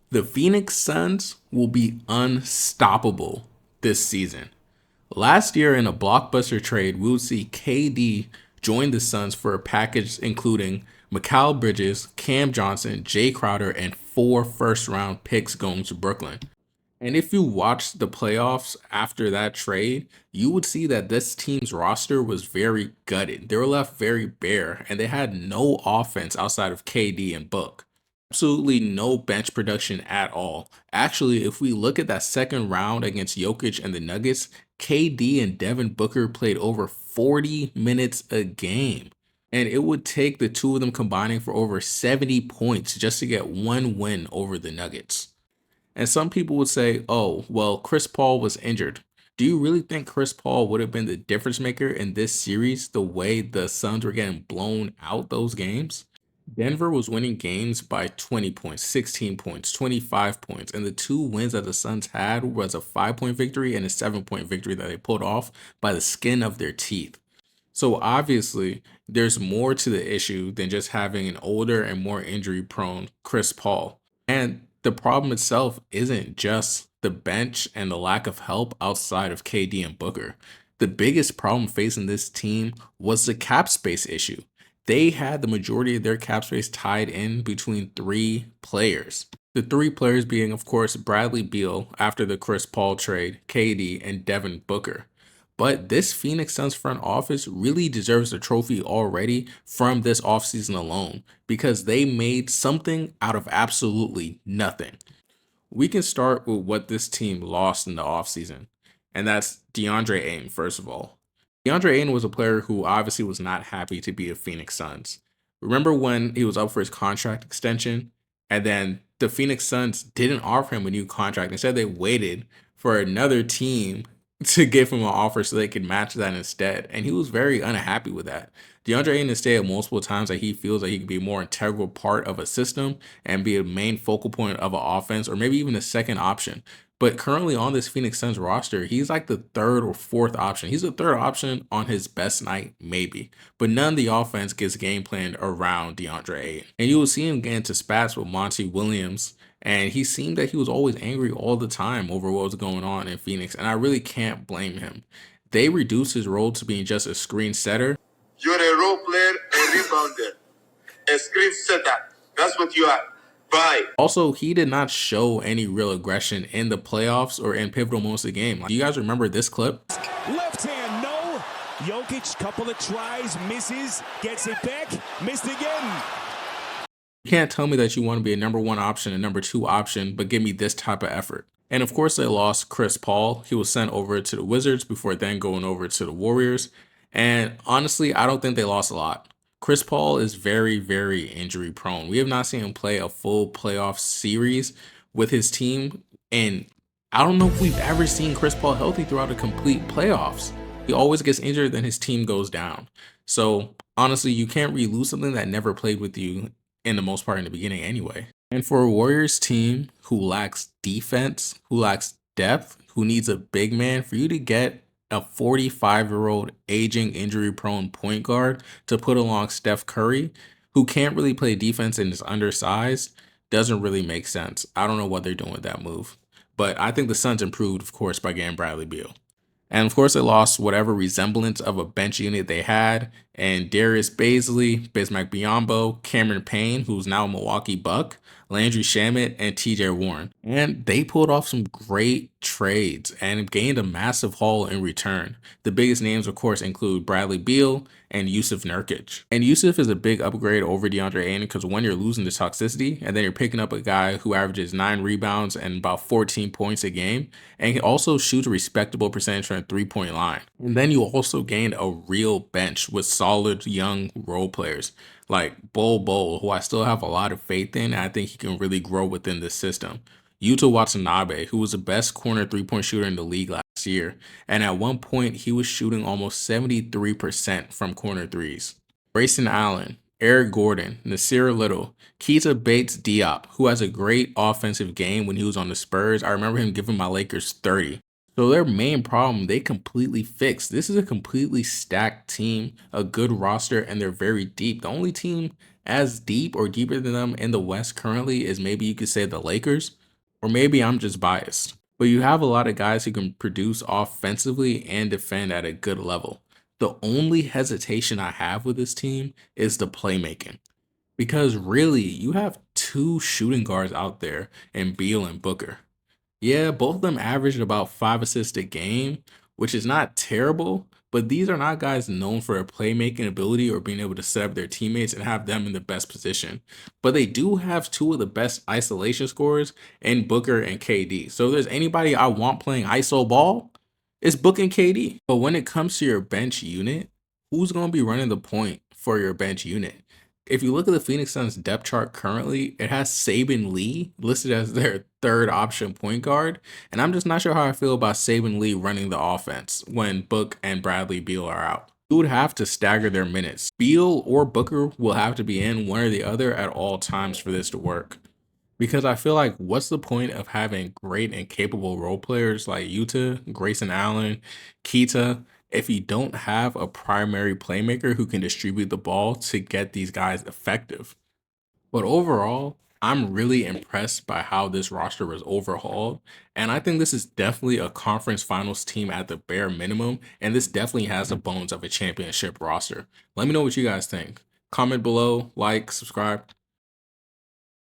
The Phoenix Suns will be unstoppable this season. Last year, in a blockbuster trade, we would see KD join the Suns for a package including Mikal Bridges, Cam Johnson, Jay Crowder, and 4 first-round picks going to Brooklyn. And if you watched the playoffs after that trade, you would see that this team's roster was very gutted. They were left very bare, and they had no offense outside of KD and Book. Absolutely no bench production at all. Actually, if we look at that second round against Jokic and the Nuggets, KD and Devin Booker played over 40 minutes a game. And it would take the two of them combining for over 70 points just to get one win over the Nuggets. And some people would say, oh, well, Chris Paul was injured. Do you really think Chris Paul would have been the difference maker in this series the way the Suns were getting blown out those games? Denver was winning games by 20 points, 16 points, 25 points, and the two wins that the Suns had was a 5-point victory and a 7-point victory that they pulled off by the skin of their teeth. So obviously, there's more to the issue than just having an older and more injury prone Chris Paul. And the problem itself isn't just the bench and the lack of help outside of KD and Booker. The biggest problem facing this team was the cap space issue. They had the majority of their cap space tied in between 3 players. The 3 players being, of course, Bradley Beal after the Chris Paul trade, KD, and Devin Booker. But this Phoenix Suns front office really deserves a trophy already from this offseason alone because they made something out of absolutely nothing. We can start with what this team lost in the offseason, and that's DeAndre Ayton, first of all. DeAndre Ayton was a player who obviously was not happy to be a Phoenix Suns. Remember when he was up for his contract extension, and then the Phoenix Suns didn't offer him a new contract. Instead, they waited for another team to give him an offer so they could match that instead. And he was very unhappy with that. DeAndre Ayton has stated multiple times that he feels that he could be a more integral part of a system and be a main focal point of an offense or maybe even a second option. But currently on this Phoenix Suns roster, he's like the third or fourth option. He's the third option on his best night, maybe. But none of the offense gets game planned around DeAndre Ayton. And you will see him get into spats with Monty Williams, and he seemed that he was always angry all the time over what was going on in Phoenix. And I really can't blame him. They reduced his role to being just a screen setter. You're a role player, a rebounder, a screen setter. That's what you are. Bye. Also, he did not show any real aggression in the playoffs or in pivotal moments of the game. Do you guys remember this clip? Left hand, no. Jokic, couple of tries, misses, gets it back, missed again. You can't tell me that you want to be a number 1 option and number 2 option, but give me this type of effort. And of course, they lost Chris Paul. He was sent over to the Wizards before then going over to the Warriors. And honestly, I don't think they lost a lot. Chris Paul is very, very injury prone. We have not seen him play a full playoff series with his team. And I don't know if we've ever seen Chris Paul healthy throughout a complete playoffs. He always gets injured, then his team goes down. So honestly, you can't really lose something that never played with you in the most part in the beginning anyway. And for a Warriors team who lacks defense, who lacks depth, who needs a big man, for you to get a 45-year-old aging injury prone point guard to put along Steph Curry, who can't really play defense and is undersized, doesn't really make sense. I don't know what they're doing with that move. But I think the Suns improved, of course, by getting Bradley Beal. And of course, they lost whatever resemblance of a bench unit they had. And Darius Bazley, Bismack Biyombo, Cameron Payne, who's now a Milwaukee Buck, Landry Shamet, and TJ Warren. And they pulled off some great trades and gained a massive haul in return. The biggest names, of course, include Bradley Beal and Yusuf Nurkic. And Yusuf is a big upgrade over DeAndre Ayton because when you're losing the toxicity and then you're picking up a guy who averages 9 rebounds and about 14 points a game, and he also shoots a respectable percentage from the 3-point line. And then you also gained a real bench with solid young role players like Bol, who I still have a lot of faith in, and I think he can really grow within this system. Yuta Watanabe, who was the best corner 3-point shooter in the league last year, and at one point he was shooting almost 73% from corner threes. Grayson Allen, Eric Gordon, Nasir Little, Keita Bates-Diop, who has a great offensive game when he was on the Spurs. I remember him giving my Lakers 30. So their main problem, they completely fixed. This is a completely stacked team, a good roster, and they're very deep. The only team as deep or deeper than them in the West currently is maybe you could say the Lakers, or maybe I'm just biased. But you have a lot of guys who can produce offensively and defend at a good level. The only hesitation I have with this team is the playmaking. Because really, you have two shooting guards out there in Beal and Booker. Yeah, both of them averaged about 5 assists a game, which is not terrible, but these are not guys known for a playmaking ability or being able to set up their teammates and have them in the best position. But they do have two of the best isolation scorers in Booker and KD. So if there's anybody I want playing ISO ball, it's Book and KD. But when it comes to your bench unit, who's going to be running the point for your bench unit? If you look at the Phoenix Suns depth chart currently, it has Saban Lee listed as their third option point guard. And I'm just not sure how I feel about Saban Lee running the offense when Book and Bradley Beal are out. You would have to stagger their minutes. Beal or Booker will have to be in one or the other at all times for this to work. Because I feel like what's the point of having great and capable role players like Utah, Grayson Allen, Keita, if you don't have a primary playmaker who can distribute the ball to get these guys effective? But overall, I'm really impressed by how this roster was overhauled. And I think this is definitely a conference finals team at the bare minimum. And this definitely has the bones of a championship roster. Let me know what you guys think. Comment below, like, subscribe.